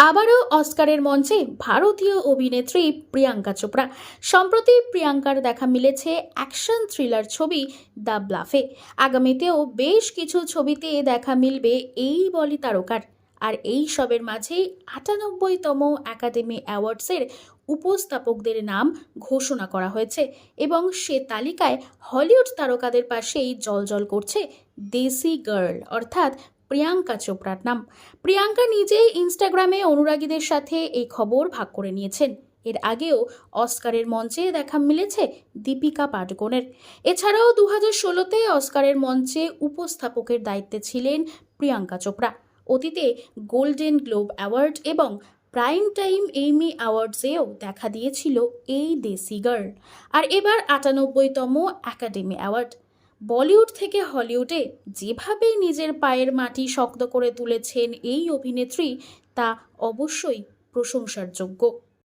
আবারও অস্কারের মঞ্চে ভারতীয় অভিনেত্রী প্রিয়াঙ্কা চোপড়া। সম্প্রতি প্রিয়াঙ্কার দেখা মিলেছে অ্যাকশন থ্রিলার ছবি দ্য ব্লাফে। আগামীতেও বেশ কিছু ছবিতে দেখা মিলবে এই বলি তারকার। আর এই সবের মাঝেই ৯৮তম একাডেমি অ্যাওয়ার্ডসের উপস্থাপকদের নাম ঘোষণা করা হয়েছে এবং সে তালিকায় হলিউড তারকাদের পাশেই জ্বলজ্বল করছে দেশি গার্ল অর্থাৎ প্রিয়াঙ্কা চোপড়ার নাম। প্রিয়াঙ্কা নিজেই ইনস্টাগ্রামে অনুরাগীদের সাথে এই খবর ভাগ করে নিয়েছেন। এর আগেও অস্কারের মঞ্চে দেখা মিলেছে দীপিকা পাডুকোনের। এছাড়াও ২০১৬তে অস্কারের মঞ্চে উপস্থাপকের দায়িত্বে ছিলেন প্রিয়াঙ্কা চোপড়া। অতীতে গোল্ডেন গ্লোব অ্যাওয়ার্ড এবং প্রাইম টাইম এমি অ্যাওয়ার্ডসেও দেখা দিয়েছিল এই দেশি গার্ল। আর এবার ৯৮তম একাডেমি অ্যাওয়ার্ড। বলিউড থেকে হলিউডে যেভাবে নিজের পায়ের মাটি শক্ত করে তুলেছেন এই অভিনেত্রী, তা অবশ্যই প্রশংসার যোগ্য।